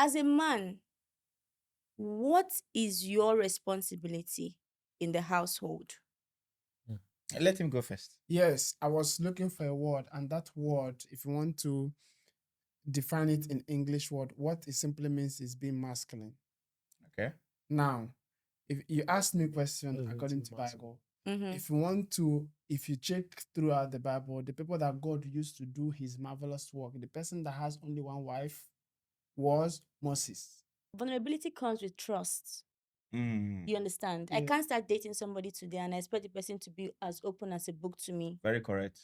as a man, what is your responsibility in the household? Let him go first. Yes, I was looking for a word, and that word, if you want to define it in English word, what it simply means is being masculine. Okay. Now, if you ask me a question What does it according mean to to be masculine? Bible, if you check throughout the Bible, the people that God used to do his marvelous work, the person that has only one wife was Moses. Vulnerability comes with trust. Mm, You understand? I Yeah. can't start dating somebody today and I expect the person to be as open as a book to me. very correct.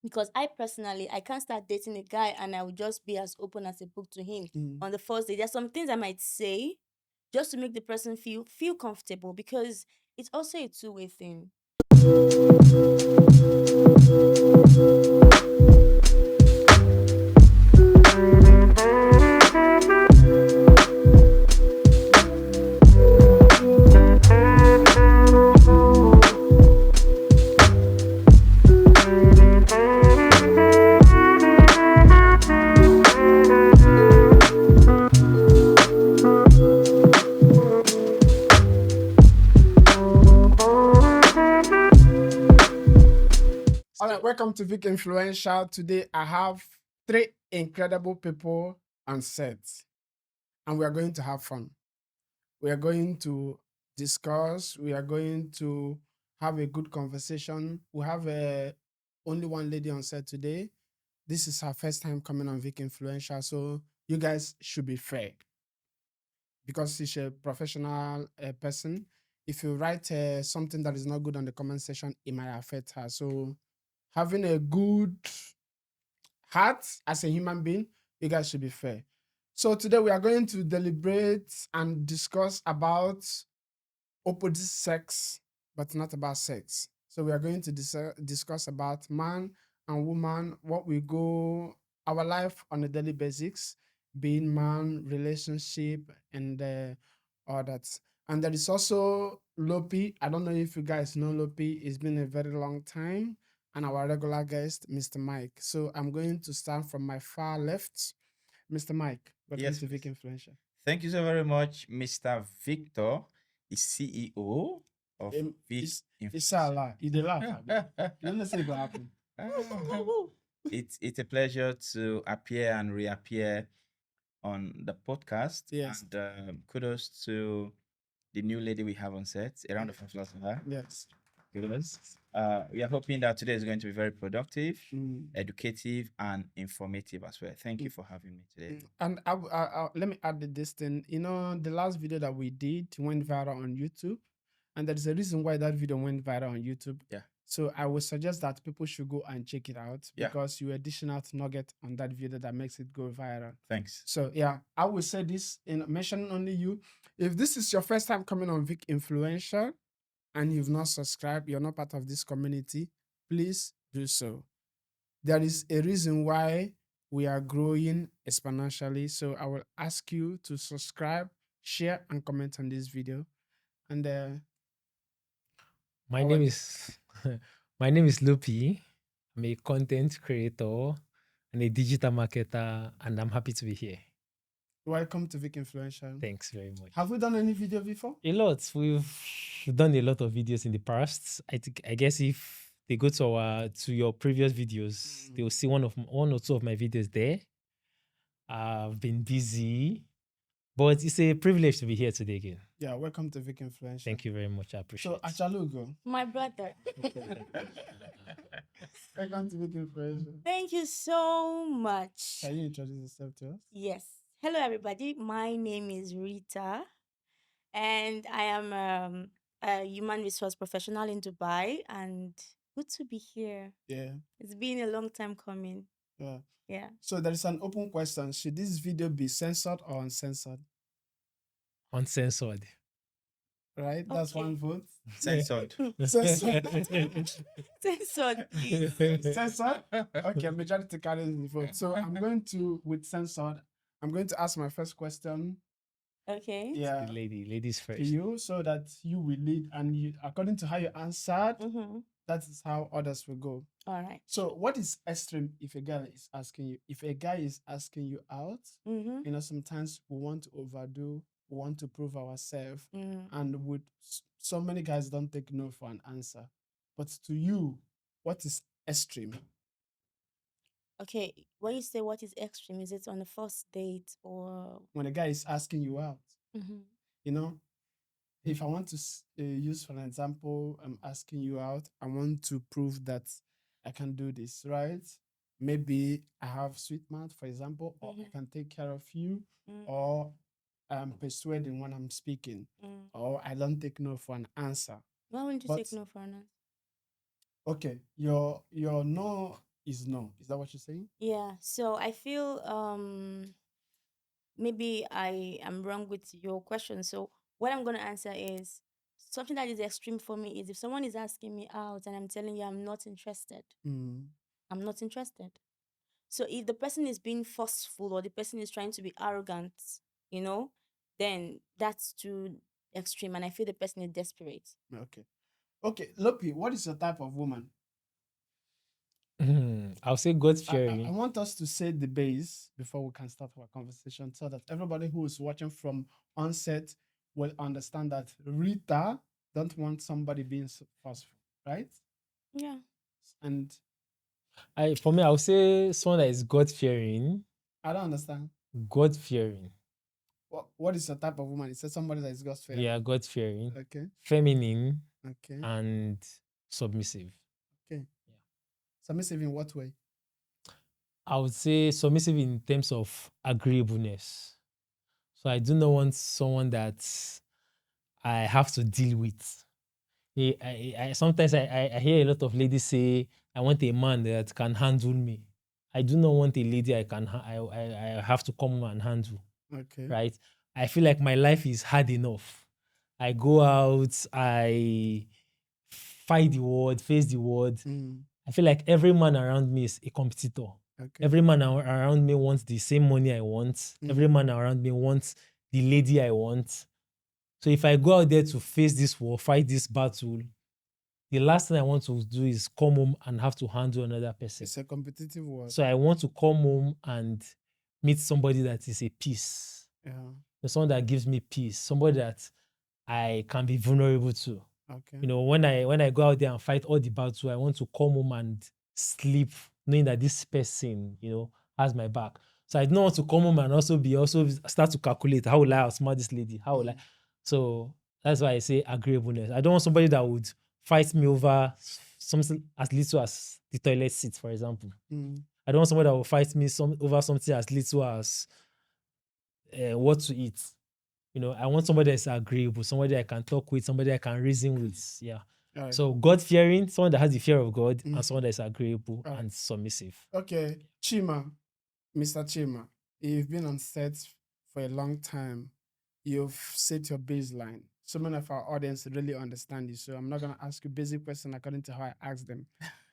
Because I personally, I can't start dating a guy and I will just be as open as a book to him on the first day. There's some things I might say just to make the person feel comfortable, because it's also a two-way thing. All right, welcome to Vicinfluential. Today I have three incredible people on set, and we are going to have fun. We are going to discuss. We are going to have a good conversation. We have only one lady on set today. This is her first time coming on Vicinfluential, so you guys should be fair because she's a professional person. If you write something that is not good on the comment section, it might affect her. So having a good heart as a human being, you guys should be fair. So today we are going to deliberate and discuss about opposite sex, but not about sex. So we are going to discuss about man and woman, what we go, our life on a daily basis, being man, relationship, and all that. And there is also Lopi. I don't know if you guys know Lopi. It's been a very long time. And our regular guest, Mr. Mike. So I'm going to start from my far left. Mr. Mike, welcome Yes, to please. Vicinfluential. Thank you so very much, Mr. Victor, the CEO of Vic It's a Influential. lie. You dey laugh. Abi? You don't say it go happen. It's a pleasure to appear and reappear on the podcast. Yes. And kudos to the new lady we have on set. A round of applause for her. Yes. Kudos. We are hoping that today is going to be very productive, Mm. educative, and informative as well. Thank you for having me today. And let me add this thing. You know, the last video that we did went viral on YouTube, and there's a reason why that video went viral on YouTube. Yeah. So I would suggest that people should go and check it out Yeah. because you addition out nugget on that video that makes it go viral. Thanks. So yeah, I will say this in mentioning only you. If this is your first time coming on Vicinfluential and you've not subscribed, you're not part of this community, please do so. There is a reason why we are growing exponentially. So I will ask you to subscribe, share, and comment on this video. And My All name right. is my name is Lupi. I'm a content creator and a digital marketer, and I'm happy to be here. welcome to Vicinfluential. Thanks very much. Have we done any video before? A lot. We've done a lot of videos in the past. I guess if they go to your previous videos, they will see one or two of my videos there. I've been busy, but it's a privilege to be here today again. Yeah, welcome to Vicinfluential. Thank you very much. I appreciate So it. Achalugo, My brother. welcome to Vicinfluential. Thank you so much. Can you introduce yourself to us? Yes. Hello, everybody. My name is Rita, and I am a human resource professional in Dubai. And good to be here. Yeah. It's been a long time coming. Yeah. Yeah. So there is an open question. Should this video be censored or uncensored? Uncensored. Right? That's Okay. one vote. Censored. Censored. Censored, please. Censored? Okay, majority carries the vote. So I'm going to, with censored, I'm going to ask my first question. Okay. Yeah. The ladies To first. you, so that you will lead, and you, according to how you answered, Mm-hmm. That is how others will go. All right. So what is extreme if a guy is asking you? If a guy is asking you out, Mm-hmm. sometimes we want to overdo, we want to prove ourselves, Mm. and with so many guys don't take no for an answer. But to you, what is extreme? Okay. When you say what is extreme, is it on the first date or? When a guy is asking you out, Mm-hmm. you know, if I want to use for an example, I'm asking you out, I want to prove that I can do this, right? Maybe I have sweet mouth, for example, or I can take care of you, or I'm persuading when I'm speaking, or I don't take no for an answer. Why wouldn't you But take no for an answer? okay, your no is no. Is that what you're saying? Yeah. So I feel maybe I am wrong with your question. So what I'm gonna answer is something that is extreme for me is if someone is asking me out and I'm telling you I'm not interested. Mm. I'm not interested. So if the person is being forceful or the person is trying to be arrogant, you know, then that's too extreme and I feel the person is desperate. Okay. Okay, Lopi, what is your type of woman? I'll say God I fearing. want us to say the base before we can start our conversation so that everybody who is watching from onset will understand that Rita don't want somebody being forceful, right? Yeah. And For me, I'll say someone that is God fearing. I don't understand. God fearing. What is your type of woman? It says somebody that is God's fair. Yeah, God fearing. Okay. Feminine Okay. and submissive. Okay. Submissive in what way? I would say submissive in terms of agreeableness. So I do not want someone that I have to deal with. Sometimes I hear a lot of ladies say, I want a man that can handle me. I do not want a lady I have to come and handle. Okay. Right? I feel like my life is hard enough. I go out, I fight the world, face the world. I feel like every man around me is a competitor. Okay. Every man around me wants the same money I want. Every man around me wants the lady I want. So if I go out there to face this war, fight this battle, the last thing I want to do is come home and have to handle another person. It's a competitive world. So I want to come home and meet somebody that is a peace. Yeah. Someone that gives me peace, somebody that I can be vulnerable to. Okay. You know, when I go out there and fight all the battles, I want to come home and sleep knowing that this person, has my back. So I don't want to come home and also start to calculate how will I outsmart this lady? How will I? So that's why I say agreeableness. I don't want somebody that would fight me over something as little as the toilet seat, for example. I don't want somebody that will fight me over something as little as what to eat. I want somebody that's agreeable, somebody I can talk with, somebody I can reason with. Yeah. All right. So God fearing, someone that has the fear of God, and someone that's agreeable Right. and submissive. Okay. Chima, Mr. Chima, you've been on set for a long time. You've set your baseline. So many of our audience really understand you. So I'm not going to ask you basic questions according to how I asked them.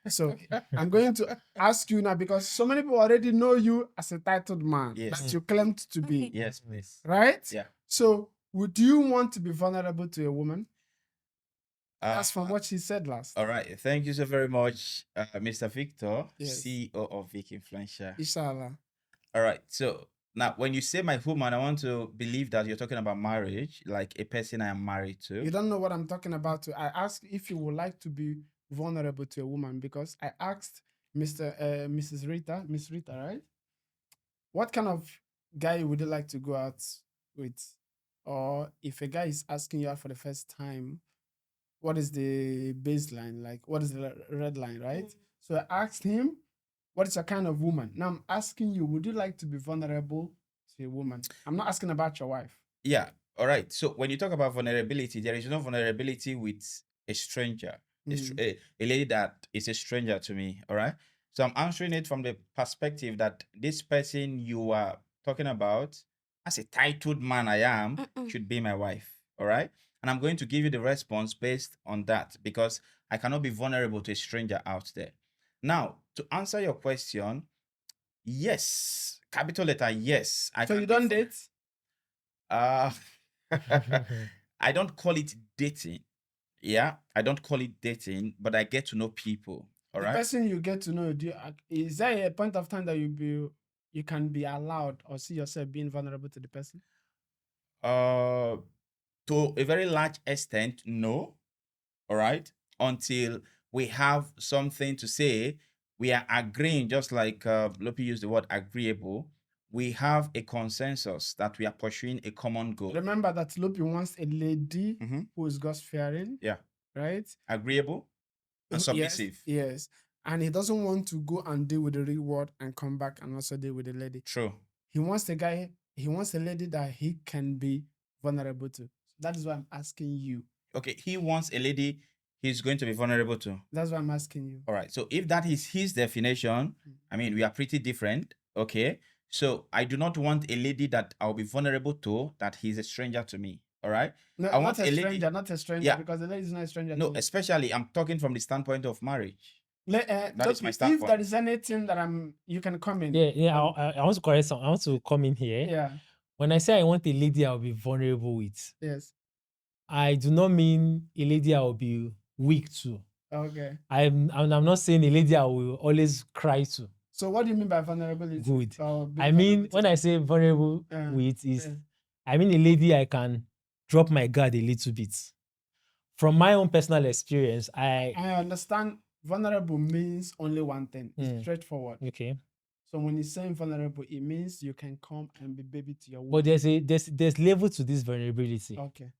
So I'm going to ask you now because so many people already know you as a titled man Yes. that you claimed to be. Yes, please. Right? Yeah. So would you want to be vulnerable to a woman? That's Uh, from what she said last. All right. Thank you so very much, Mr. Victor, Yes. CEO of Vicinfluential. Inshallah. All right. So now, when you say my woman, I want to believe that you're talking about marriage, like a person I am married to. You don't know what I'm talking about. I asked if you would like to be vulnerable to a woman because I asked Miss Rita, right? What kind of guy would you like to go out with? Or if a guy is asking you out for the first time, what is the baseline? Like, what is the red line, right? So I asked him, what is your kind of woman? Now I'm asking you, would you like to be vulnerable to a woman? I'm not asking about your wife. Yeah. All right. So when you talk about vulnerability, there is no vulnerability with a stranger, a lady that is a stranger to me. All right. So I'm answering it from the perspective that this person you are talking about, as a titled man I am, should be my wife. All right. And I'm going to give you the response based on that because I cannot be vulnerable to a stranger out there. Now, to answer your question, yes, capital letter yes. So you don't date? Uh, I don't call it dating. Yeah, I don't call it dating, but I get to know people. All The right. person you get to know, is there a point of time that you can be allowed or see yourself being vulnerable to the person? Uh, to a very large extent, no. All right. Until we have something to say, we are agreeing, just like Lopi used the word agreeable. We have a consensus that we are pursuing a common goal. Remember that Lopi wants a lady Mhm. who is God fearing, Yeah. right? Agreeable and Yes, submissive. yes. And he doesn't want to go and deal with the real world and come back and also deal with the lady. True. He wants a lady that he can be vulnerable to. That is why I'm asking you. Okay. He wants a lady he's going to be vulnerable to. That's why I'm asking you. All right. So if that is his definition, I mean, we are pretty different. Okay. So I do not want a lady that I'll be vulnerable to, that he's a stranger to me. All right. No, I want not a lady. stranger, not a stranger, Yeah. because the lady is not a stranger. No, to you. especially I'm talking from the standpoint of marriage. That is my If standpoint. there is anything that you can come in. Yeah. I want to correct some. I want to come in here. Yeah. When I say I want a lady I'll be vulnerable with, Yes. I do not mean a lady I will be weak to. Okay. I'm not saying a lady I will always cry to. So what do you mean by vulnerability? Good. Or being I mean, vulnerable when to I say vulnerable Yeah, with is, yeah. I mean a lady I can drop my guard a little bit. From my own personal experience, I understand vulnerable means only one thing. It's straightforward. okay. So when you're saying vulnerable, it means you can come and be baby to your But woman. there's level to this vulnerability. Okay.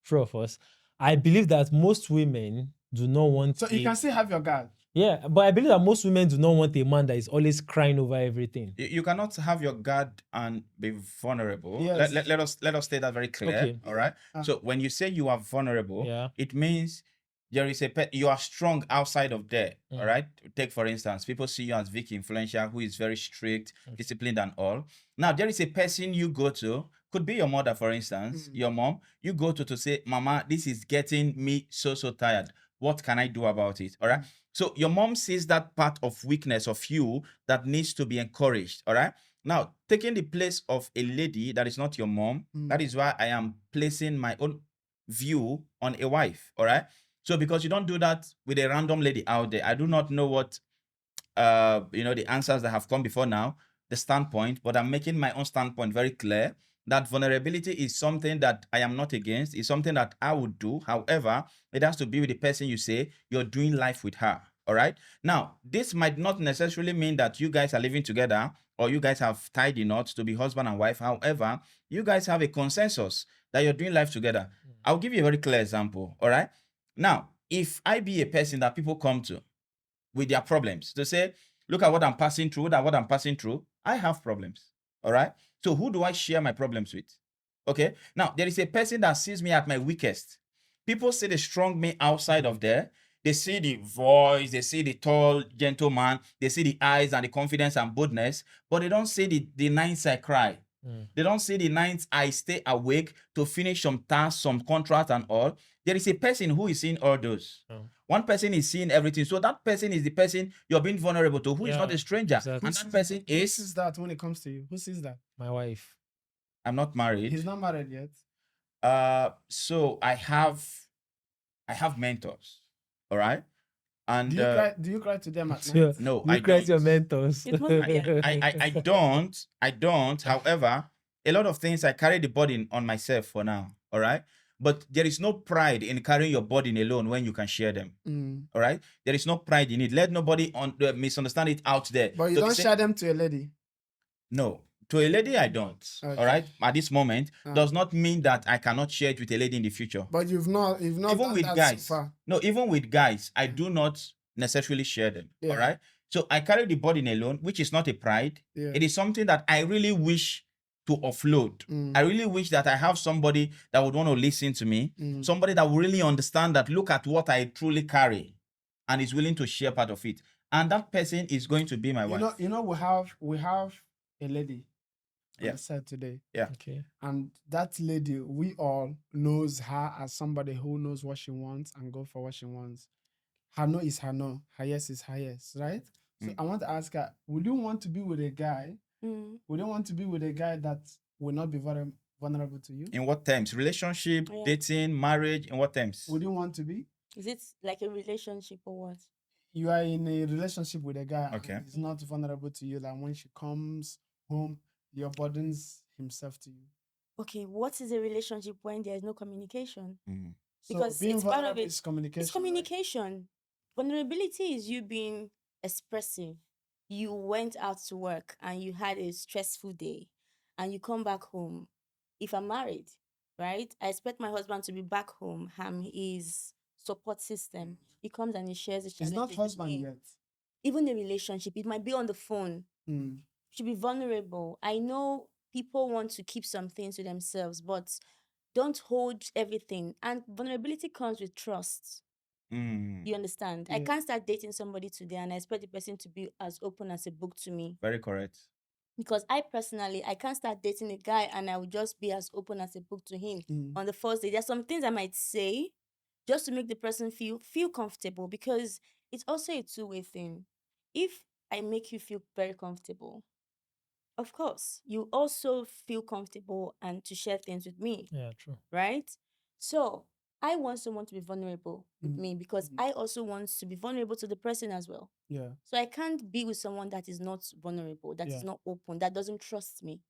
True of us. I believe that most women do not want. So you can still have your guard. Yeah, but I believe that most women do not want a man that is always crying over everything. You cannot have your guard and be vulnerable. Yes. Let us state that very clear. Okay. All right. So when you say you are vulnerable, it means there is you are strong outside of there. All right. Take for instance, people see you as Vicinfluential, who is very strict, disciplined, and all. Now there is a person you go to, could be your mother, for instance, your mom. You go to say, Mama, this is getting me so tired. What can I do about it? All right. So your mom sees that part of weakness of you that needs to be encouraged. All right. Now, taking the place of a lady that is not your mom, that is why I am placing my own view on a wife. All right. So because you don't do that with a random lady out there, I do not know what the answers that have come before now, the standpoint, but I'm making my own standpoint very clear that vulnerability is something that I am not against. It's something that I would do. However, it has to be with the person you say you're doing life with her. All right. Now, this might not necessarily mean that you guys are living together or you guys have tied the knot to be husband and wife. However, you guys have a consensus that you're doing life together. I'll give you a very clear example. All right. Now, if I be a person that people come to with their problems to say, look at what I'm passing through, I have problems. All right. So who do I share my problems with? Okay. Now, there is a person that sees me at my weakest. People see the strong me outside of there. They see the voice, they see the tall gentleman, they see the eyes and the confidence and boldness, but they don't see the nights I cry. They don't see the nights I stay awake to finish some tasks, some contracts and all. There is a person who is seeing all those. One person is seeing everything. So that person is the person you're being vulnerable to, who is not a stranger. Exactly. And that person Who is, sees that when it comes to you? Who sees that? My wife. I'm not married. He's not married yet. So I have mentors. All right. And Do you cry to them at So, night? no, you I cry to don't. your mentors. It must be. I don't. However, a lot of things I carry the burden on myself for now. All right. But there is no pride in carrying your burden alone when you can share them. All right. There is no pride in it. Let nobody misunderstand it out there. But you So don't share them to a lady. No. To a lady, I don't. Okay. All right. At this moment, does not mean that I cannot share it with a lady in the future. But you've not Even done with that guys. so far. No, even with guys, I do not necessarily share them. Yeah. All right. So I carry the burden alone, which is not a pride. Yeah. It is something that I really wish to offload. I really wish that I have somebody that would want to listen to me, somebody that will really understand that, look at what I truly carry and is willing to share part of it. And that person is going to be my wife. You know, we have a lady on the set today. Yeah. Okay. And that lady, we all knows her as somebody who knows what she wants and go for what she wants. Her no is her no. Her yes is her yes, right? So I want to ask her, would you want to be with a guy? Would you want to be with a guy that will not be vulnerable to you? In what terms? Relationship, Yeah. dating, marriage, in what terms? Would you want to be? Is it like a relationship or what? You are in a relationship with a guy Okay. and he's not vulnerable to you. Like when she comes home, he burdens himself to you. Okay, what is a relationship when there is no communication? Mm. So Because being it's part of vulnerable it. is communication. It's communication. Vulnerability is you being expressive. You went out to work and you had a stressful day and you come back home. If I'm married, right? I expect my husband to be back home. I'm his support system. He comes and he shares his He's challenges not with husband me. yet. Even a relationship, it might be on the phone. Mm. Should be vulnerable. I know people want to keep some things to themselves, but don't hold everything. And vulnerability comes with trust. Mm. You understand? I Yeah. can't start dating somebody today and I expect the person to be as open as a book to me. Very correct. Because I personally, I can't start dating a guy and I will just be as open as a book to him Mm. on the first day. There's some things I might say just to make the person feel comfortable, because it's also a two-way thing. If I make you feel very comfortable, of course, you also feel comfortable and to share things with me, Yeah, true. right? So I want someone to be vulnerable with Mm. me because Mm. I also want to be vulnerable to the person as well. Yeah. So I can't be with someone that is not vulnerable, that is Yeah. not open, that doesn't trust me.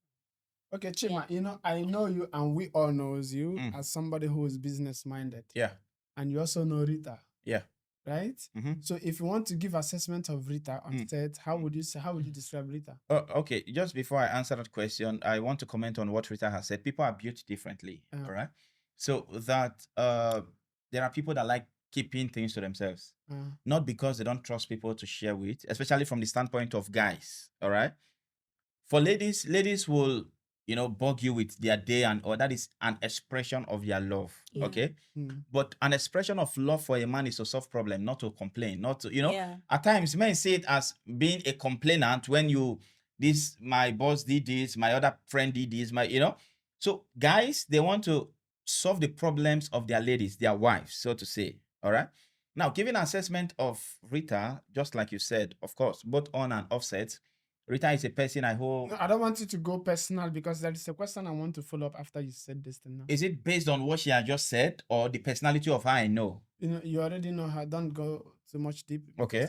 Okay, Chima, Yeah. I know you and we all knows you Mm. as somebody who is business minded. Yeah. And you also know Rita, Yeah. right? Mm-hmm. So if you want to give assessment of Rita on Mm. set, how would you describe Rita? Okay. Just before I answer that question, I want to comment on what Rita has said. People are built differently. All right. So that there are people that like keeping things to themselves, not because they don't trust people to share with, especially from the standpoint of guys. All right. For ladies will, bug you with their day and all. That is an expression of their love. Yeah. Okay. Mm. But an expression of love for a man is to solve problem, not to complain, not to, Yeah. at times men see it as being a complainant when my boss did this, my other friend did this, So guys, they want to solve the problems of their ladies, their wives, so to say. All right. Now, giving assessment of Rita, just like you said, of course, both on and offset, Rita is a person I hope. No, I don't want you to go personal because there is a question I want to follow up after you said this thing now. Is it based on what she has just said or the personality of her I know? You already know her. Don't go too much deep. Okay.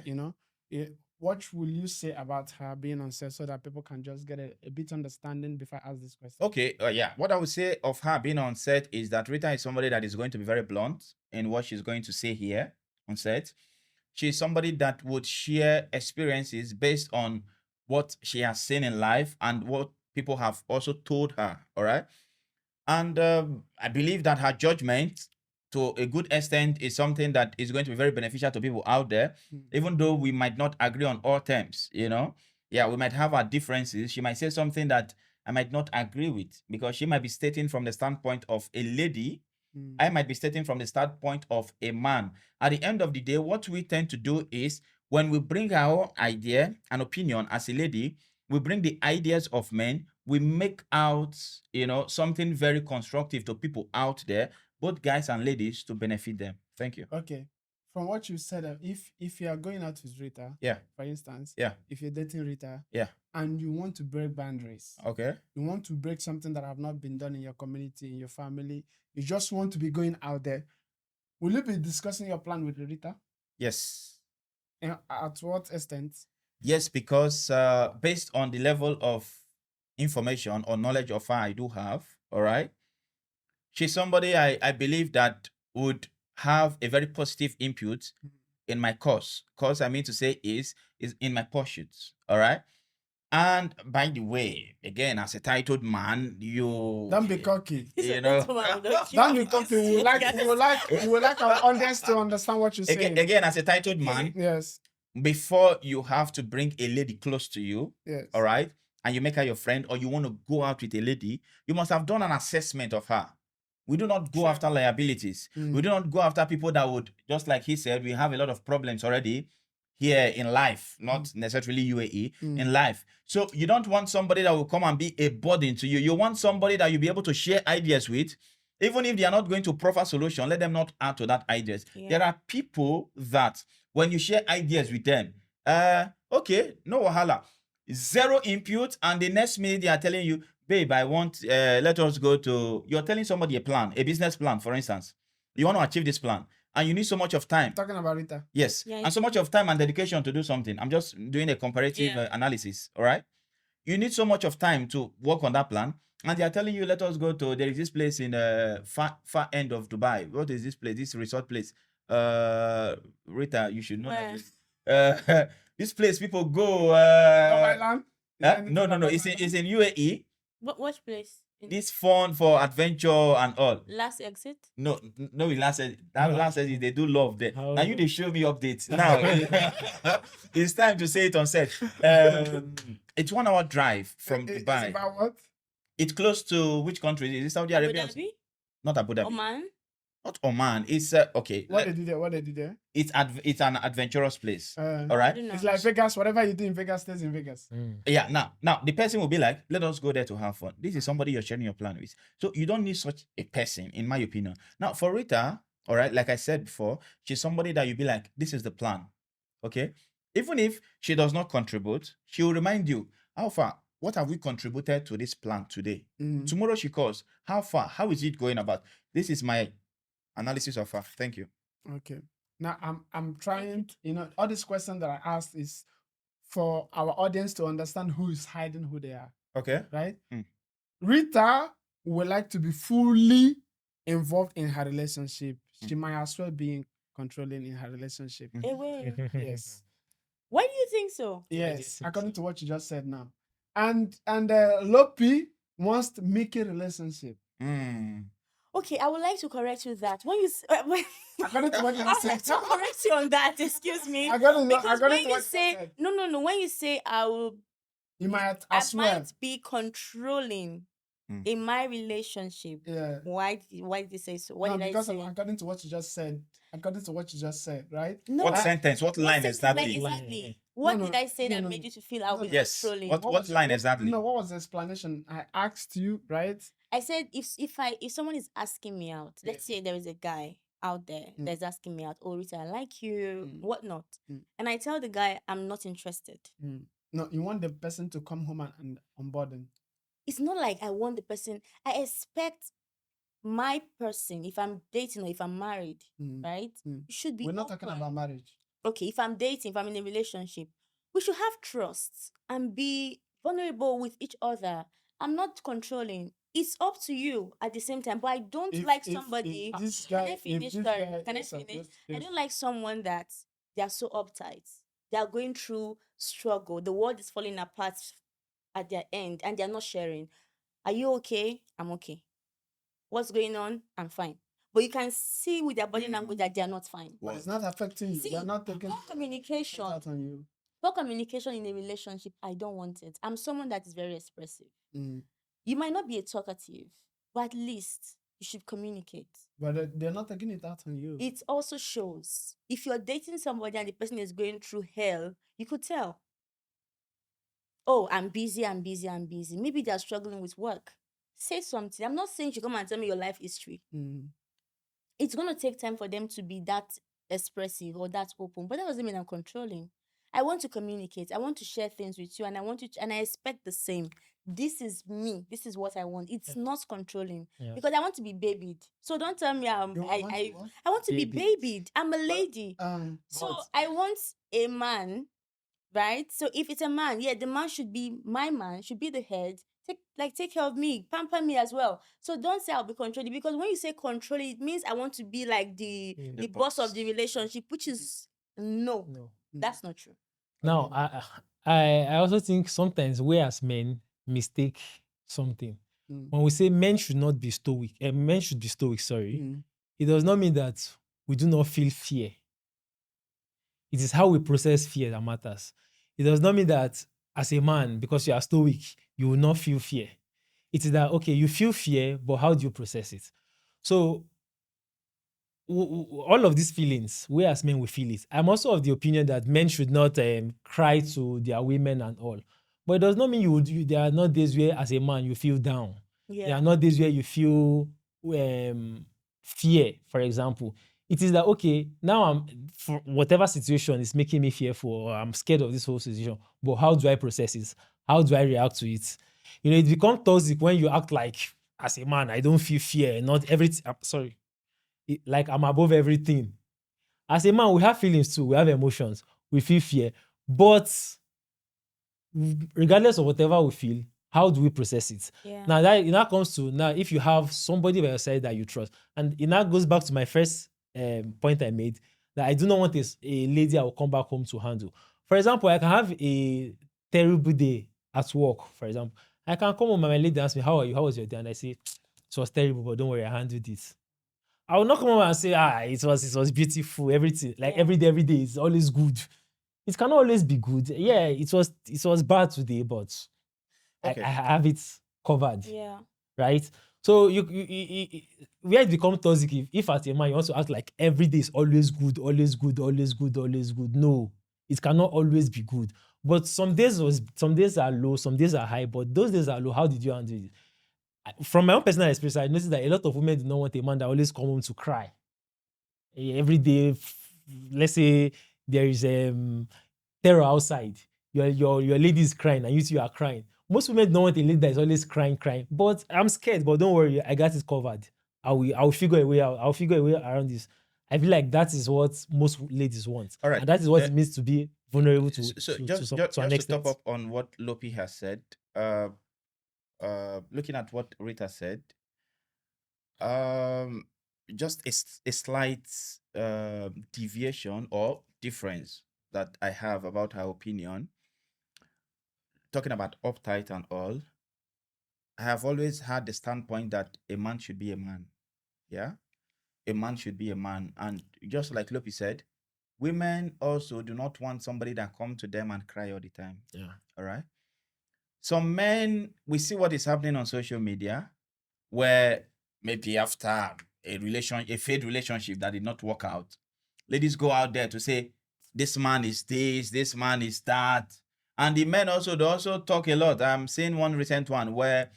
What will you say about her being on set so that people can just get a bit understanding before I ask this question? Okay, yeah. What I would say of her being on set is that Rita is somebody that is going to be very blunt in what she's going to say here on set. She's somebody that would share experiences based on what she has seen in life and what people have also told her. All right. And I believe that her judgment, to a good extent, is something that is going to be very beneficial to people out there, even though we might not agree on all terms, Yeah, we might have our differences. She might say something that I might not agree with because she might be stating from the standpoint of a lady. I might be stating from the standpoint of a man. At the end of the day, what we tend to do is when we bring our idea and opinion as a lady, we bring the ideas of men, we make out, something very constructive to people out there, both guys and ladies, to benefit them. Thank you. Okay. From what you said, if you are going out with Rita, Yeah. for instance, Yeah. if you're dating Rita, Yeah. and you want to break boundaries, Okay. you want to break something that have not been done in your community, in your family, you just want to be going out there, will you be discussing your plan with Rita? Yes. And at what extent? Yes, because based on the level of information or knowledge of her I do have, all right, she's somebody I believe that would have a very positive input in my course. Course I mean to say is in my pursuits. All right. And by the way, again, as a titled man, you Don't be cocky. you know. Don't be cocky. We would like our audience to understand what you're saying. Again, as a titled man, Yes. before you have to bring a lady close to you, Yes. all right, and you make her your friend, or you want to go out with a lady, you must have done an assessment of her. We do not go after liabilities. We do not go after people that would, just like he said, we have a lot of problems already here in life, not necessarily UAE, in life. So you don't want somebody that will come and be a burden to you. You want somebody that you'll be able to share ideas with. Even if they are not going to proffer solution, let them not add to that ideas. Yeah. There are people that when you share ideas with them, okay, no wahala, zero input, and the next minute they are telling you, babe, I want, let us go to, you're telling somebody a plan, a business plan, for instance. You want to achieve this plan, and you need so much of time. Talking about Rita. Yes. Yeah, And so much of time and dedication to do something. I'm just doing a comparative Yeah. analysis. All right. You need so much of time to work on that plan. And they are telling you, let us go to, there is this place in far end of Dubai. What is this place? This resort place. Rita, you should know that. This place people go. Love Island? Is there anything No. about Love It's Island? in UAE. What place? This fun for adventure and all. Last exit. No, it last said that No. last said they do love there. How- Now you they show me updates. Now it's time to say it on set. It's 1 hour drive from It's Dubai. about what? It's close to which country? Is it Saudi Abu Arabia? Dhabi. Not Abu Dhabi. Oman. Not Oman. It's okay. What they did there? What they did there? It's an adventurous place. Uh, All I right. don't know. It's like Vegas. Whatever you do in Vegas stays in Vegas. Yeah. Now the person will be like, let us go there to have fun. This is somebody you're sharing your plan with. So you don't need such a person, in my opinion. Now for Rita, all right, like I said before, she's somebody that you'll be like, this is the plan. Okay. Even if she does not contribute, she will remind you, how far, what have we contributed to this plan today? Mm. Tomorrow she calls, how far, how is it going about? This is my analysis of her. Thank you. Okay. Now I'm trying. All these questions that I asked is for our audience to understand who is hiding who they are. Okay. Right? Mm. Rita would like to be fully involved in her relationship. She might as well be controlling in her relationship. Mm. Hey, wait. Yes. Why do you think so? Yes. think According to what you just said now. And Lopi wants to make a relationship. Mm. Okay, I would like to correct you that when you According to what you I just would like said. to correct you on that. Excuse me. According Because to when what you you say said. no, when you say I will, You might I as well. might be controlling Mm. in my relationship. Yeah. Why did you say so? What No, did I because say? according to what you just said. According to what you just said, right? No, What I- sentence? What what line sentence, exactly? like, Line, exactly. What No, did I say no, that no, made you to feel I'll be Yes. controlling? What was line your- exactly? No, what was the explanation? I asked you, right? I said if someone is asking me out, let's say there is a guy out there Mm. that's asking me out, oh Rita, I like you, Mm. whatnot. Mm. And I tell the guy I'm not interested. No, you want the person to come home and onboard them. It's not like I want the person. I expect my person, if I'm dating or if I'm married, Mm. right? Mm. You should be We're not talking open. about marriage. Okay, if I'm dating, if I'm in a relationship, we should have trust and be vulnerable with each other. I'm not controlling. It's up to you at the same time. But I don't like somebody. If this Can guy, I finish? if this Sorry, guy, can I yes, sir, finish? yes, I don't like someone that they are so uptight. They are going through struggle. The world is falling apart at their end and they're not sharing. Are you okay? I'm okay. What's going on? I'm fine. But you can see with their body language that they are not fine. But it's not affecting you. See, They're not taking poor communication. it out on you. Poor communication in a relationship, I don't want it. I'm someone that is very expressive. Mm. You might not be a talkative, but at least you should communicate. But they're not taking it out on you. It also shows. If you're dating somebody and the person is going through hell, you could tell. Oh, I'm busy. Maybe they're struggling with work. Say something. I'm not saying you come and tell me your life history. Mm. It's going to take time for them to be that expressive or that open, but that doesn't mean I'm controlling. I want to communicate. I want to share things with you, and I want to, and I expect the same. This is me. This is what I want. It's not controlling Yeah. because I want to be babied. So don't tell me You want to what? I want to be Babied. babied. I'm a lady. So What? I want a man, right? So if it's a man, yeah, the man should be my man, should be the head. Take care of me, pamper me as well. So don't say I'll be controlling, because when you say controlling, it means I want to be like the The boss of boss. the relationship, which is no, No. that's not true. Now, I also think sometimes we as men mistake something. Mm. When we say men should not be stoic, men should be stoic, sorry, Mm. it does not mean that we do not feel fear. It is how we process fear that matters. It does not mean that as a man, because you are stoic, you will not feel fear. It is that, okay, you feel fear, but how do you process it? So all of these feelings, we as men, we feel it. I'm also of the opinion that men should not cry to their women and all. But it does not mean there are not days where, as a man, you feel down. There Yeah. are not days where you feel fear, for example. It is that, okay, now I'm, for whatever situation is making me fearful, or I'm scared of this whole situation, but how do I process it? How do I react to it? it becomes toxic when you act like, as a man, I don't feel fear. Not everything. Sorry. Like I'm above everything. As a man, we have feelings too. We have emotions. We feel fear. But regardless of whatever we feel, how do we process it? Yeah. Now that it now comes to now, if you have somebody by your side that you trust, and it now goes back to my first point I made, that I do not want a lady I will come back home to handle. For example, I can have a terrible day at work. For example, I can come home and my lady asks me, "How are you? How was your day?" And I say, "It was terrible, but don't worry, I handled it." I will not come home and say, it was beautiful, everything. Like Yeah. every day is always good. It cannot always be good. Yeah, it was bad today, but Okay. I have it covered. Yeah. Right? So you where it becomes toxic if as a man you want to act like every day is always good, always good, always good, always good. No, it cannot always be good. But some days are low, some days are high, but those days are low. How did you handle it? From my own personal experience, I noticed that a lot of women do not want a man that always come home to cry. Every day, let's say there is terror outside, your lady is crying and you two are crying. Most women don't want a lady that is always crying. But I'm scared, but don't worry, I got it covered. I'll figure a way out. I'll figure a way around this. I feel like that is what most ladies want. All right. And that is what it means to be vulnerable to So to just an just to extent. top up on what Lopi has said, looking at what Rita said, um, just a slight deviation or difference that I have about her opinion, talking about uptight and all. I have always had the standpoint that a man should be a man. Yeah, a man should be a man, and just like Lopi said, women also do not want somebody that come to them and cry all the time. Yeah. All right. Some men, we see what is happening on social media, where maybe after a failed relationship that did not work out, ladies go out there to say, this man is this man is that. And the men also, they also talk a lot. I'm seeing one recent one where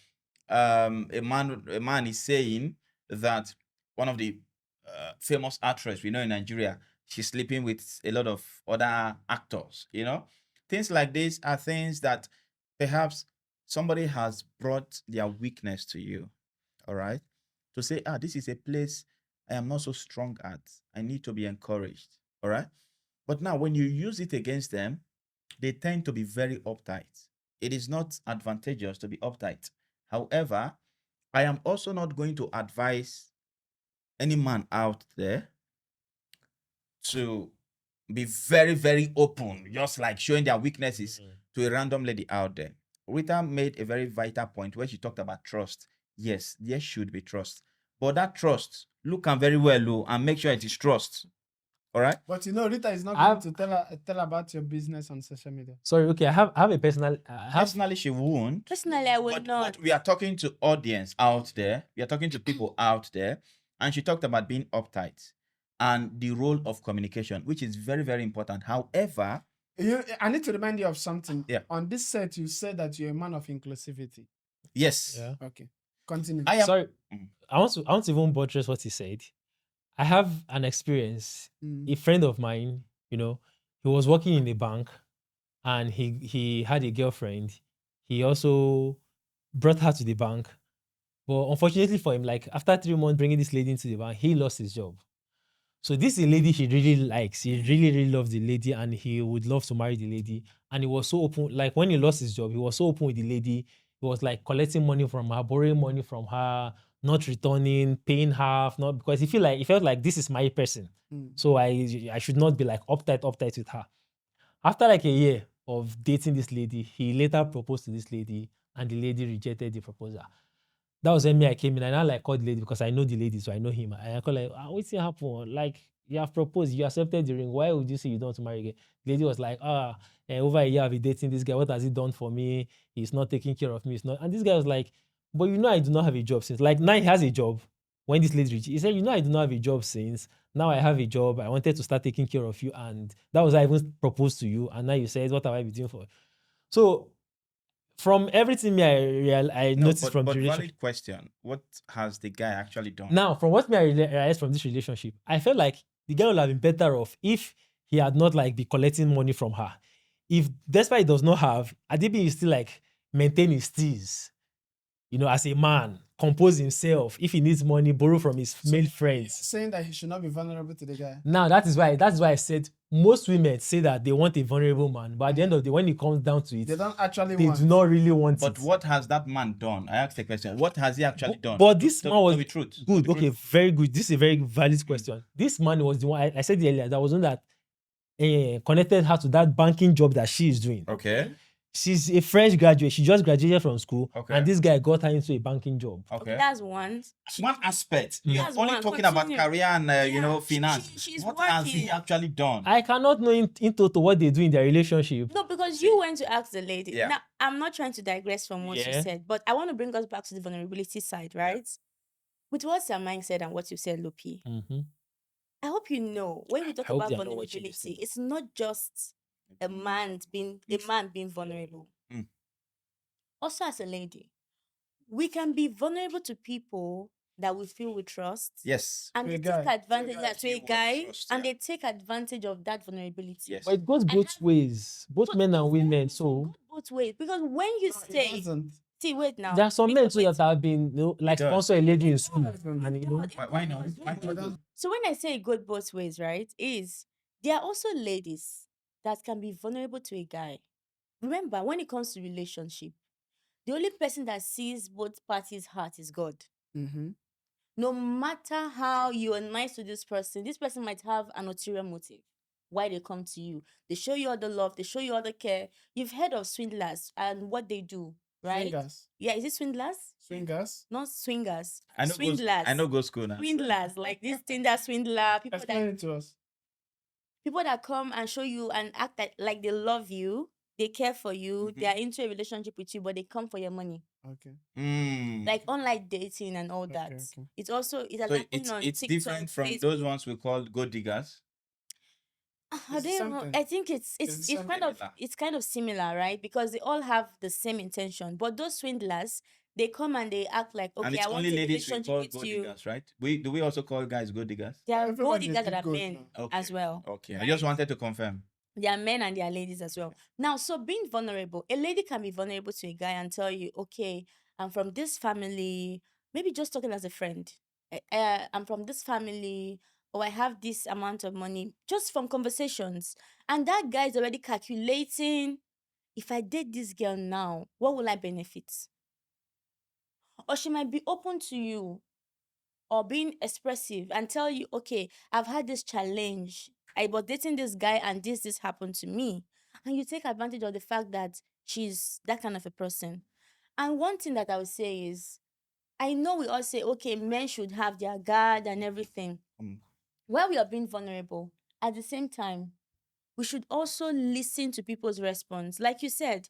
a man is saying that one of the famous actress we know in Nigeria, she's sleeping with a lot of other actors, things like this are things that perhaps somebody has brought their weakness to you, all right, to say, this is a place I am not so strong at, I need to be encouraged, all right. But now when you use it against them, they tend to be very uptight. It is not advantageous to be uptight. However, I am also not going to advise any man out there to be very, very open, just like showing their weaknesses to a random lady out there. Rita made a very vital point where she talked about trust. Yes, there should be trust. But that trust, look and very well, low, and make sure it is trust. All right? But Rita is not going to tell about your business on social media. Sorry, okay, I have a personal. Personally, she won't. Personally, I would not. But we are talking to audience out there. We are talking to people out there. And she talked about being uptight and the role of communication, which is very, very important. However, I need to remind you of something. Yeah. On this set, you said that you're a man of inclusivity. yes. Yeah. Okay. Continue. Sorry, I want to even buttress what he said. I have an experience. A friend of mine, he was working in a bank, and he had a girlfriend. He also brought her to the bank, but unfortunately for him, like after 3 months bringing this lady into the bank, he lost his job. So this is a lady he really likes. He really, really loves the lady, and he would love to marry the lady. And he was so open. Like when he lost his job, he was so open with the lady. He was like collecting money from her, borrowing money from her, not returning, paying half, not because he felt like this is my person. So I should not be like uptight with her. After like a year of dating this lady, he later proposed to this lady, and the lady rejected the proposal. That was when I came in, and I like called the lady because I know the lady, so I know him. And I call like, what's happen? Like, you have proposed, you accepted the ring. Why would you say you don't want to marry again? The lady was like, over a year I've been dating this guy. What has he done for me? He's not taking care of me. It's not. And this guy was like, but I do not have a job since. Like now he has a job. When this lady reached, he said, I do not have a job since. Now I have a job. I wanted to start taking care of you, and that was how I even proposed to you. And now you said, what have I been doing for? So from everything I noticed from the relationship. Valid question. What has the guy actually done? Now, from what I realized from this relationship, I felt like the guy would have been better off if he had not like be collecting money from her. If despite he does not have, Adibi is still like maintain his steez. As a man, compose himself. If he needs money, borrow from his male friends. Saying that he should not be vulnerable to the guy. Now that's why I said most women say that they want a vulnerable man, but at the end of the day, when it comes down to it, They don't actually they want. do not really want it. But what has that man done? I asked the question. What has he actually done? But this To man was be truth. good. To be Okay, truth. very good. This is a very valid question. This man was the one I said earlier. That was one that connected her to that banking job that she is doing. Okay. She's a fresh graduate. She just graduated from school, Okay. and this guy got her into a banking job. Okay. That's one. One aspect. You're That's only one. talking Continue. about career and finance. She's What has he working. actually done? I cannot know in total what they do in their relationship. No, because you went to ask the lady. Yeah. Now, I'm not trying to digress from what Yeah. you said, but I want to bring us back to the vulnerability side, right? With what Samang said and what you said, Lupi, Mhm. I hope you know when we talk hope about they know what you're vulnerability, listening. it's not just a man being vulnerable. Mm. Also, as a lady, we can be vulnerable to people that we feel we trust. Yes. And To they a take guy. advantage To a guy to a you want guy, trust, and yeah. they take advantage of that vulnerability. Yes. But it goes both ways, both So men and it's women. very- So it goes both ways, because when you No, it say, doesn't. see, wait now, there are some Victor, men too wait. that have been, like It does. sponsor a lady in school, does. and Why not? Why It not? doesn't. So when I say it goes both ways, right, is there are also ladies that can be vulnerable to a guy. Remember, when it comes to relationship, the only person that sees both parties' heart is God. Mm-hmm. No matter how you are nice to this person might have an ulterior motive why they come to you. They show you all the love, they show you all the care. You've heard of swindlers and what they do, right? Swingers. Yeah, is it swindlers? Swingers. Not swingers. I know. Swindlers. I know. Go school now. Swindlers, like this Tinder swindler, Explain it to us. people that come and show you and act like they love you, they care for you, they are into a relationship with you, but they come for your money. Okay. Mm. Like online dating and all that. okay. It's also it has So happened on it's TikTok, different from Facebook. those ones we call gold diggers. I It's the don't same know. thing. I think It's the same it's kind of similar, right? Because they all have the same intention. But those swindlers, they come and they act like, And okay, it's I want only a ladies we relationship call with gold you. diggers, right? Do we also call guys gold diggers? There are gold Everybody diggers that did are gold men now. as well. Okay. I just wanted to confirm. There are men and there are ladies as well. Now, so being vulnerable, a lady can be vulnerable to a guy and tell you, okay, I'm from this family, maybe just talking as a friend. I'm from this family, or I have this amount of money, just from conversations. And that guy is already calculating, if I date this girl now, what will I benefit? Or she might be open to you or being expressive and tell you, okay, I've had this challenge. I was dating this guy and this happened to me. And you take advantage of the fact that she's that kind of a person. And one thing that I would say is, I know we all say, okay, men should have their guard and everything. Mm. While we are being vulnerable, at the same time, we should also listen to people's response. Like you said,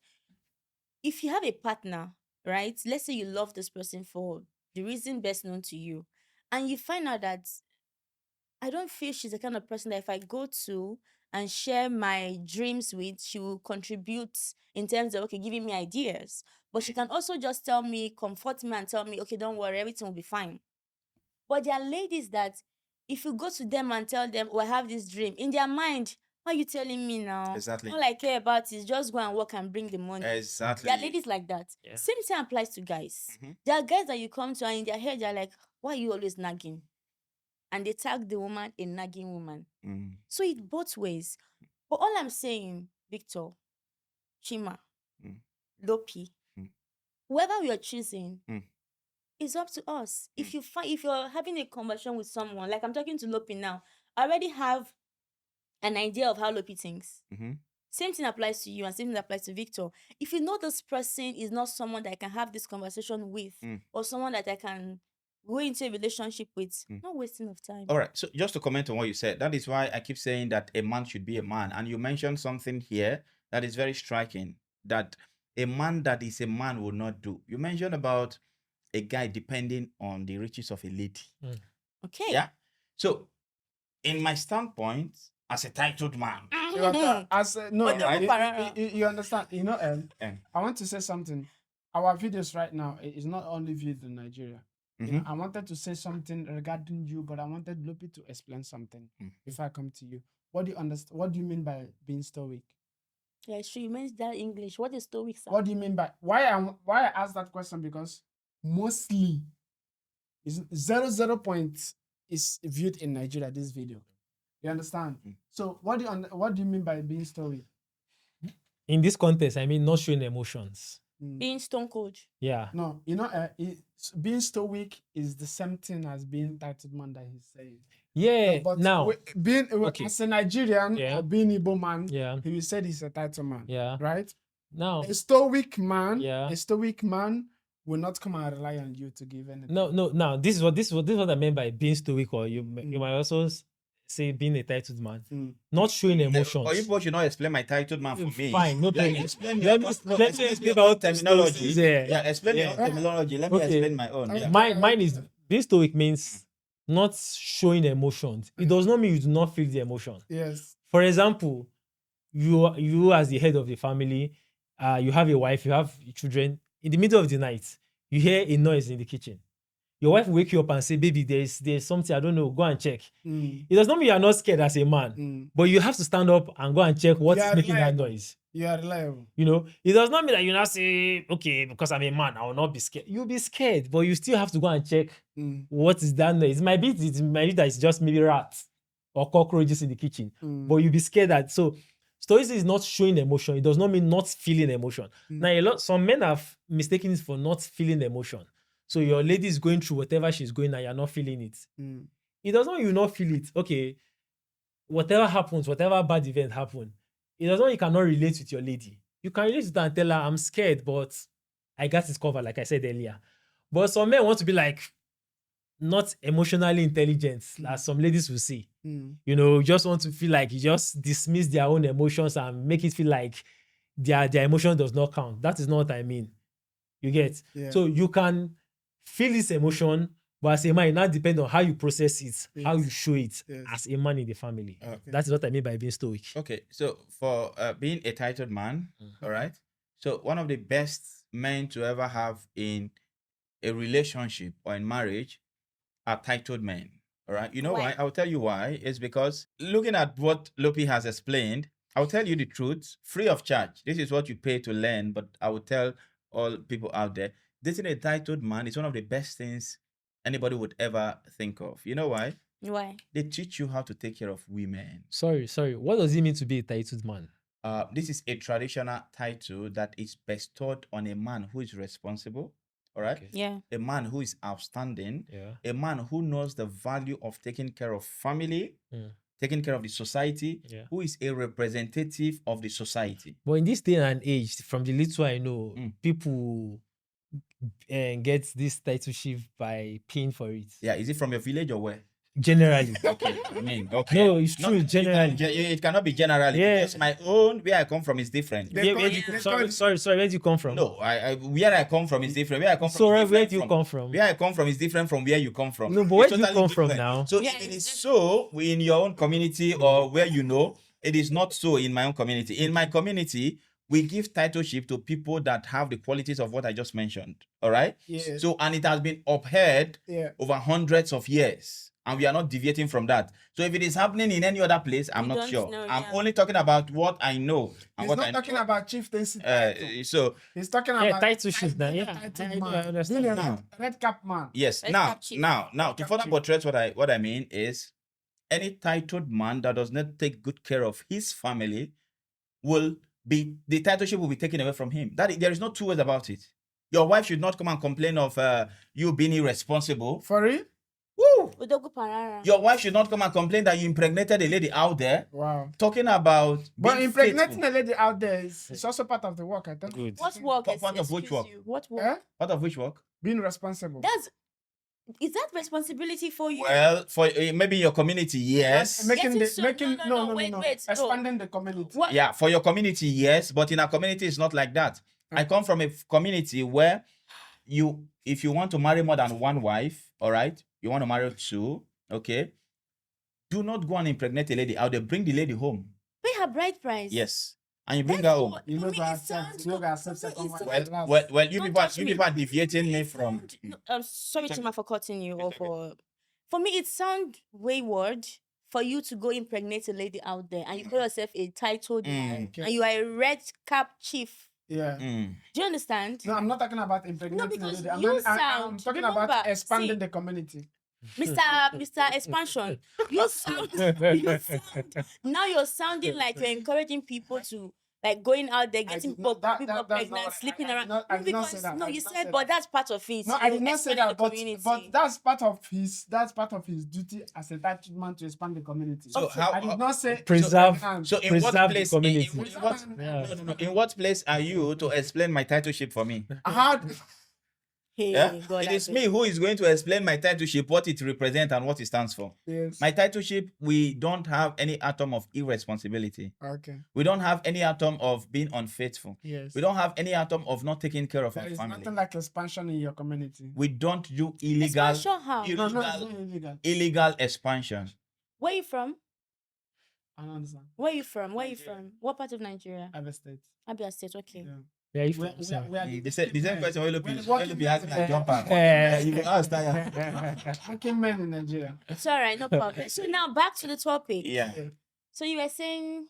if you have a partner, right? Let's say you love this person for the reason best known to you, and you find out that I don't feel she's the kind of person that if I go to and share my dreams with, she will contribute in terms of, okay, giving me ideas. But she can also just tell me, comfort me and tell me, okay, don't worry, everything will be fine. But there are ladies that if you go to them and tell them, oh, I have this dream, in their mind, what are you telling me now? Exactly. All I care about is just go and work and bring the money. Exactly. There are ladies like that. Yeah. Same thing applies to guys. Mhm. There are guys that you come to and in their head, they're like, why are you always nagging? And they tag the woman a nagging woman. Mm. So it both ways. But all I'm saying, Victor, Chima, Mm. Lopi, Mm. whoever you're choosing, Mm. it's up to us. If you're having a conversation with someone, like I'm talking to Lopi now, I already have an idea of how Lopi thinks. Mhm. Same thing applies to you and same thing applies to Victor. If you know this person is not someone that I can have this conversation with, or someone that I can go into a relationship with, not wasting of time. All right. So just to comment on what you said, that is why I keep saying that a man should be a man. And you mentioned something here that is very striking, that a man that is a man will not do. You mentioned about a guy depending on the riches of a lady. Okay. Yeah. So, in my standpoint, as a titled man, No, Alright. you understand. You know, Um, I want to say something. Our videos right now is not only viewed in Nigeria. You know, I wanted to say something regarding you, but I wanted Lopi to explain something before I come to you. What do you understand? What do you mean by being stoic? Yeah, sure. You meant that English. What is stoic, sir? What do you mean by why I asked that question? Because mostly is 00 point is viewed in Nigeria. This video, you understand? So what do you mean by being stoic? In this context, I mean not showing emotions. Being stone cold. Yeah. No, being stoic is the same thing as being entitled man that he's saying. Yeah. No, but now, being okay. as a Nigerian Yeah. or being Igbo man, Yeah. he will say he's a title man. Yeah. Right? Now, A stoic man, Yeah. a stoic man will not come and rely on you to give anything. no. Now, this is what I meant by being stoic, or you might also say being a titled man, not showing emotions. Or you both should not explain my titled man for me. Fine, no Like, problem. explain Let your, me explain your about terminology. Yeah. Explain your terminology. Let me Okay. explain my own. Yeah. Mine is being stoic means not showing emotions. It does not mean you do not feel the emotion. Yes. For example, you as the head of the family, you have a wife, you have children. In the middle of the night, you hear a noise in the kitchen. Your wife will wake you up and say, "Baby, there's something, I don't know. Go and check." It does not mean you are not scared as a man, but you have to stand up and go and check what You is are making that reliable. noise. You are reliable. You know, it does not mean that you now say, "Okay, because I'm a man, I will not be scared." You'll be scared, but you still have to go and check what is that noise. It might be that it's just maybe rats or cockroaches in the kitchen, but you'll be scared that. So stoicism is not showing emotion. It does not mean not feeling emotion. Now, some men have mistaken it for not feeling emotion. So your lady is going through whatever she's going and you're not feeling it. It does not mean you not feel it. Okay, whatever happens, whatever bad event happen, it does not mean you cannot relate with your lady. You can relate with her and tell her, "I'm scared, but I got it covered," like I said earlier. But some men want to be like not emotionally intelligent, as some ladies will say. You know, just want to feel like you just dismiss their own emotions and make it feel like their emotion does not count. That is not what I mean. You get? Yeah. So you can feel this emotion, but as a man, it now depends on how you process it, how you show it as a man in the family. Okay. That is what I mean by being stoic. Okay, so for being a titled man, all right. So one of the best men to ever have in a relationship or in marriage are titled men. All right. You know why? Why? I'll tell you why. It's because looking at what Lopi has explained, I'll tell you the truth, free of charge. This is what you pay to learn, but I will tell all people out there, dating a titled man is one of the best things anybody would ever think of. You know why? Why? They teach you how to take care of women. Sorry. What does it mean to be a titled man? This is a traditional title that is bestowed on a man who is responsible, all right? Okay. Yeah. A man who is outstanding, Yeah. a man who knows the value of taking care of family, taking care of the society, Yeah. who is a representative of the society. But in this day and age, from the little I know, people get this titleship by paying for it. Yeah, is it from your village or where? Generally. Okay, I mean, okay. No, it's true. You Generally. it cannot be generally. Yeah. Because my own, where I come from is different. They Where do you, sorry, where do you come from? No, where I come from is different. Where I come from. So is where different do you come from? Where I come from is different from where you come from. No, but where It's do you totally come from different. now? So Yeah, if it it's is so in your own community or where you know, it is not so in my own community. In my community, we give titleship to people that have the qualities of what I just mentioned. All right. Yeah. So and it has been upheld over hundreds of years, and we are not deviating from that. So if it is happening in any other place, I'm We not don't sure. know, I'm yeah. only talking about what I know and He's what not I talking know. about chieftaincy. So He's talking Yeah, about titleship now. Yeah, titled I man. understand. Really, Now. red cap man. yes, Let's now catch it. to further buttress what I mean is any titled man that does not take good care of his family will be the titleship will be taken away from him. That there is no two ways about it. Your wife should not come and complain of you being irresponsible. For real? Woo! Udogu Parara. Your wife should not come and complain that you impregnated a lady out there. Wow. Talking about But being impregnating faithful. a lady out there is it's also part of the work, I think. Good. What work? Part of which Excuse work? you. What work? Eh? Part of which work? Being responsible. Is that responsibility for you? Well, for maybe your community, yes. Making Getting the so- making no, wait, no. expanding the community. What? Yeah, for your community, yes, but in our community, it's not like that. I come from a community where if you want to marry more than one wife, all right, you want to marry two, okay, do not go and impregnate a lady out there. Bring the lady home. Pay her bride price. Yes, and you bring That's her home. what- You for know me, that it accept- sounds you know good. that accept For me, second it wife. sounds- Well, you Don't people, touch you me. people are deviating me from. No, sorry, Chima, for cutting you off. For me, it sounds wayward for you to go impregnate a lady out there and you call yourself a titled man Okay. and you are a red cap chief. Yeah. Mm. Do you understand? No, I'm not talking about impregnating because a lady. you I'm sound- talking remember, about expanding see, the community. Mr. Expansion, you sound, now you're sounding like you're encouraging people to like going out there, getting did not- people, that- people that- that's not pregnant, what sleeping I did around. not- I No, did not say because that. no, I you did not said, say but that. that's part of it. No, I did not say expanding that, the community. but that's part of his duty as a titled man to expand the community. So Okay. how I did not say Preserve- pregnant. so in what Preserve the place community. in what Yeah. no, in what place are you to explain my titleship for me? How Hey, Yeah, God, it I is beg. me who is going to explain my titleship, what it represents and what it stands for. yes. My titleship, we don't have any atom of irresponsibility. Okay. We don't have any atom of being unfaithful. Yes. We don't have any atom of not taking care of There our is family. nothing like expansion in your community. We don't do illegal Expansion how? No, it's illegal, not illegal. illegal expansion. Where you from? I don't understand. Where you from? Where you Nigeria. from? What part of Nigeria? Abia State. Abia State. Okay. Yeah. Where are you We from, are- sir? we are the The same men. question will We're be the working asking men. like jumper. Eh, You can ask that. Working men in Nigeria. It's all right, no problem. So now back to the topic. Yeah. So you were saying,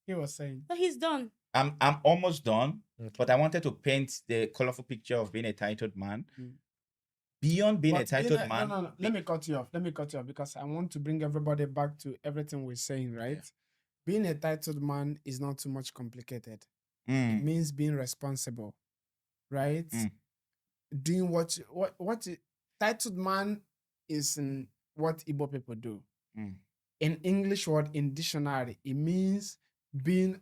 He was saying. no, he's done. I'm almost done, Okay. but I wanted to paint the colorful picture of being a titled man. Mm. Beyond being a But titled either- man, No. Let me cut you off. Because I want to bring everybody back to everything we're saying, right? Being a titled man is not too much complicated. It Mm, means being responsible, right? Mm. Doing titled man is in what Igbo people do. Mm. In English word in dictionary, it means being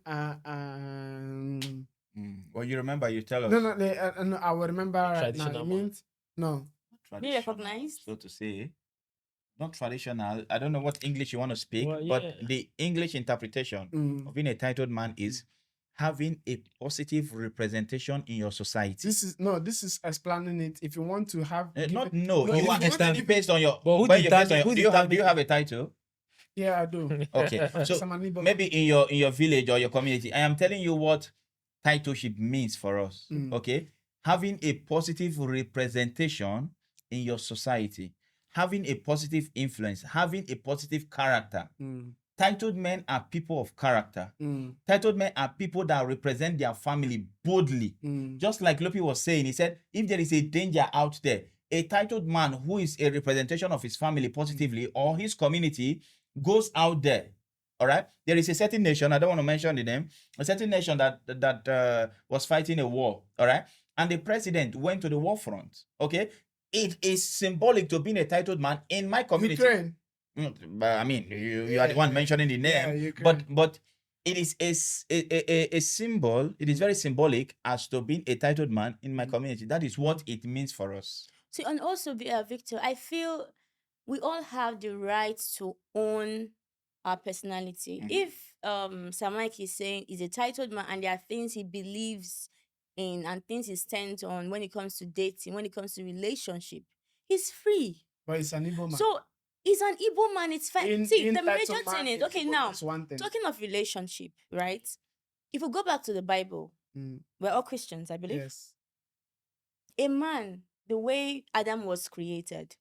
Well, you remember, you tell us. no, I will remember right now. Traditional It man. means no. Be recognized? so to say. Not traditional. I don't know what English you want to speak, Well, but yeah. the English interpretation Mm. of being a titled man is having a positive representation in your society. This is explaining it. If you want to have Eh, give not it- no, No, you if are you want to give- based on your. But who when you're based on determine- your- who do you have a title? Yeah, I do. Okay, so I'm an Igbo maybe in your village or your community, I am telling you what titleship means for us. Mm. Okay, having a positive representation in your society, having a positive influence, having a positive character. man. Titled men are people of character. Mm, Titled men are people that represent their family boldly. mm, Just like Lopi was saying, he said, if there is a danger out there, a titled man who is a representation of his family positively or his community goes out there. All right. There is a certain nation, I don't want to mention the name, a certain nation that was fighting a war. All right. And the president went to the war front. Okay. It is symbolic to being a titled man in my community. Ukraine. But I mean, you are the one mentioning the Yeah, name, Ukraine. but it is a symbol. It is very symbolic as to being a titled man in my community. That is what it means for us. See, and also, Victor, I feel we all have the right to own our personality. Mhm. If Sir Mike is saying he's a titled man and there are things he believes in and things he stands on when it comes to dating, when it comes to relationship, he's free. But it's an Igbo man. So he's an Igbo man. It's fine. See, the major titled man thing is in okay. Igbo Now, is one thing. talking of relationship, right? If we go back to the Bible, Mm, we're all Christians, I believe. yes. A man, the way Adam was created,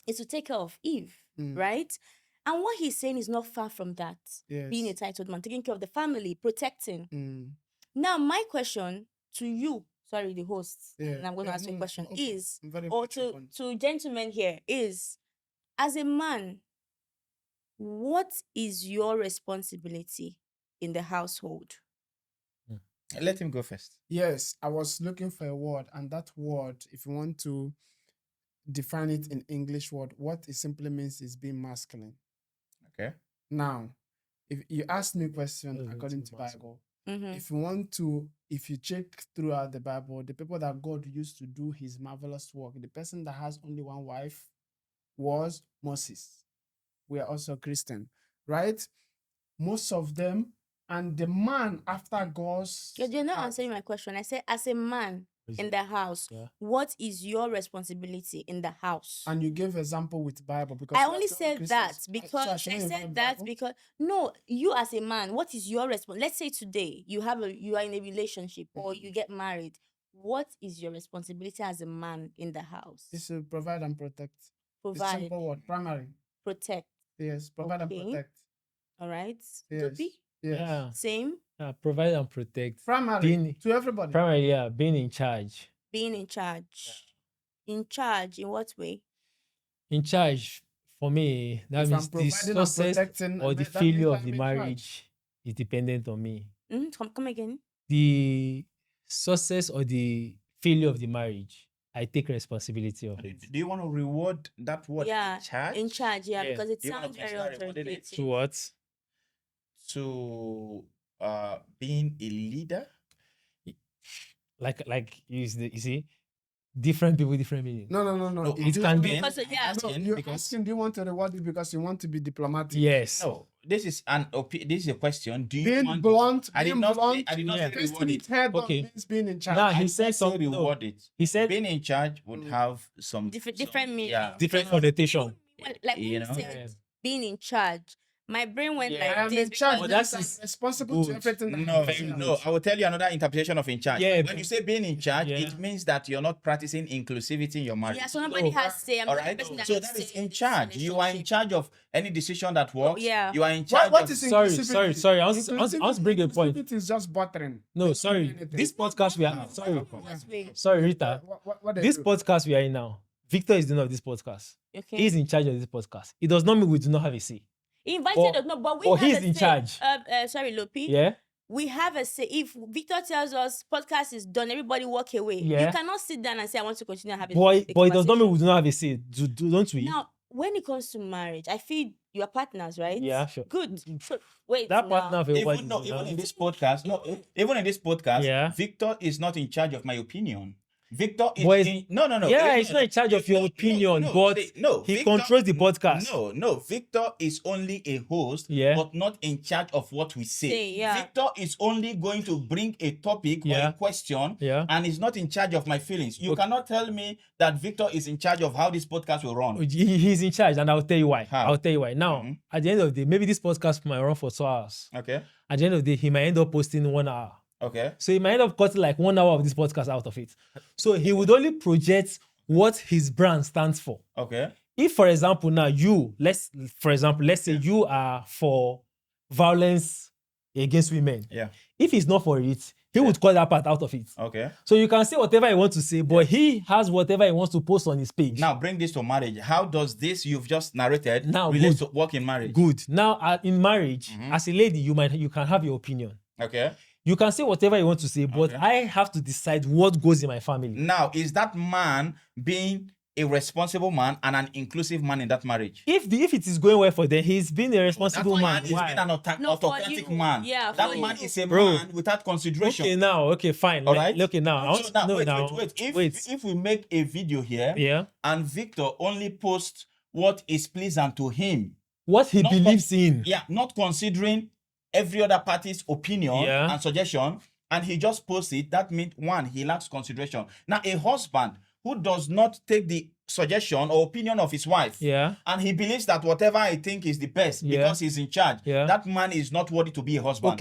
is to take care of Eve, Mm, right? And what he's saying is not far from that. Yes. Being a titled man, taking care of the family, protecting. Mm, Now, my question to you, sorry, the host, yeah. and I'm going to Yeah, ask you a no, question, okay. is, Very or important. to gentlemen here, is, as a man, what is your responsibility in the household? Let him go first. Yes, I was looking for a word, and that word, if you want to define it in English word, what it simply means is being masculine. Okay. Now, if you ask me a question What does it according mean to to be masculine? Bible, if you check throughout the Bible, the people that God used to do his marvelous work, the person that has only one wife was Moses. We are also Christian, right? Most of them, and the man after God's You're not heart- answering my question. I said, as a man Is in it- the house, Yeah. what is your responsibility in the house? And you gave example with Bible because I we are only still said Christians. that So because I I shouldn't said involve that Bible? because no, you as a man, what is your response? Let's say today you are in a relationship or you get married. What is your responsibility as a man in the house? Is to provide and protect. It's Provide, simple word, primary. protect. Yes, provide and Okay. protect. All right. Yes. Toby, Yes. Yeah. same. Provide and protect. Primary Being to everybody. primary, yeah, being in charge. Being in charge. In charge in what way? In charge for me, that If means I'm the providing and success protecting, or the that means failure I'm of the in charge. marriage is dependent on me. Come again. The success or the failure of the marriage, I take responsibility of it. Do you want to reward that word? Yeah, Charge? in charge. Yeah, Yeah. because it Do you wanna sounds very consider rewarding it? authoritative. To what? To being a leader? Like you see, different people, different meaning. No. No, It it can be- Because yeah, No, asking you're because- asking, do you want to reward it because you want to be diplomatic? Yes. No, this is this is a question. Do you Being want blunt, I did being not blunt, say, I did not yeah. say reward twisting it. it head on Okay. means being in charge. Now I he did said not say something. reward it. He said Being in charge would have some different meaning. Yeah. different connotation. Like when You you know? said Yeah. being in charge, my brain went Yeah. I like am this in charge. because But Means that is I'm responsible to good. everything. that No, happens. no. I will tell you another interpretation of in charge. Yeah, When you say being in charge, yeah. it means that you're not practicing inclusivity in your marriage. yeah, so nobody No. has say. I'm All not the right. person So has that is say in this charge. You are in relationship. charge of any decision that works. yeah. You are in charge What of. is Sorry. inclusivity? I want to bring a point. Inclusivity is just buttering. No, sorry. anything. This podcast we are sorry. What way? Sorry, Rita. What they This do? podcast we are in now. Victor is the owner of this podcast. Okay. He's in charge of this podcast. It does not mean we do not have a say. He invited Or- us, no, but we or have he's a in say. charge. Sorry, Lopi. Yeah. We have a say. If Victor tells us podcast is done, everybody walk away. Yeah. You cannot sit down and say I want to continue having. But the it does not mean conversation. we do not have a say. Don't we? Now, when it comes to marriage, I feel you are partners, right? Yeah, sure. Good. Wait. That now. partner of everybody. Even, no, is even now- in this podcast, even in this podcast, Yeah. Victor is not in charge of my opinion. Victor is But no. Yeah, he's not in charge of your opinion, but he Victor- controls the podcast. No, Victor is only a host, Yeah. but not in charge of what we say. Say, yeah. Victor is only going to bring a topic or Yeah. a question, Yeah. and is not in charge of my feelings. You cannot tell me that Victor is in charge of how this podcast will run. He's in charge, and I'll tell you why. How? I'll tell you why. Now, Mhm. at the end of the day, maybe this podcast might run for 2 hours. Okay, At the end of the day, he might end up posting 1 hour. okay. So he might end up cutting like 1 hour of this podcast out of it. So he would only project what his brand stands for. Okay. If, for example, now let's say you are for violence against women. Yeah. If he's not for it, he would cut that part out of it. Okay. So you can say whatever he wants to say, but he has whatever he wants to post on his page. Now bring this to marriage. How does this you've just narrated Now, relate good. to work in marriage? Good. Now, in marriage, Mhm. as a lady, you can have your opinion. Okay. You can say whatever you want to say, but Okay. I have to decide what goes in my family. Now, is that man being a responsible man and an inclusive man in that marriage? If it is going well for them, he's being a responsible That man. man is Why? being an No, for autocratic you. man. Yeah, that for man you. is a Bro. man without consideration. Okay, fine. All right. Okay, now. I want So to know wait, now. wait. If we make a video here Yeah. and Victor only posts what is pleasant to him, What he Not believes in. yeah, not considering every other party's opinion Yeah. and suggestion, and he just posts it, that means one, he lacks consideration. Now, a husband who does not take the suggestion or opinion of his wife, Yeah. and he believes that whatever I think is the best Yeah. because he's in charge, Yeah. that man is not worthy to be a husband.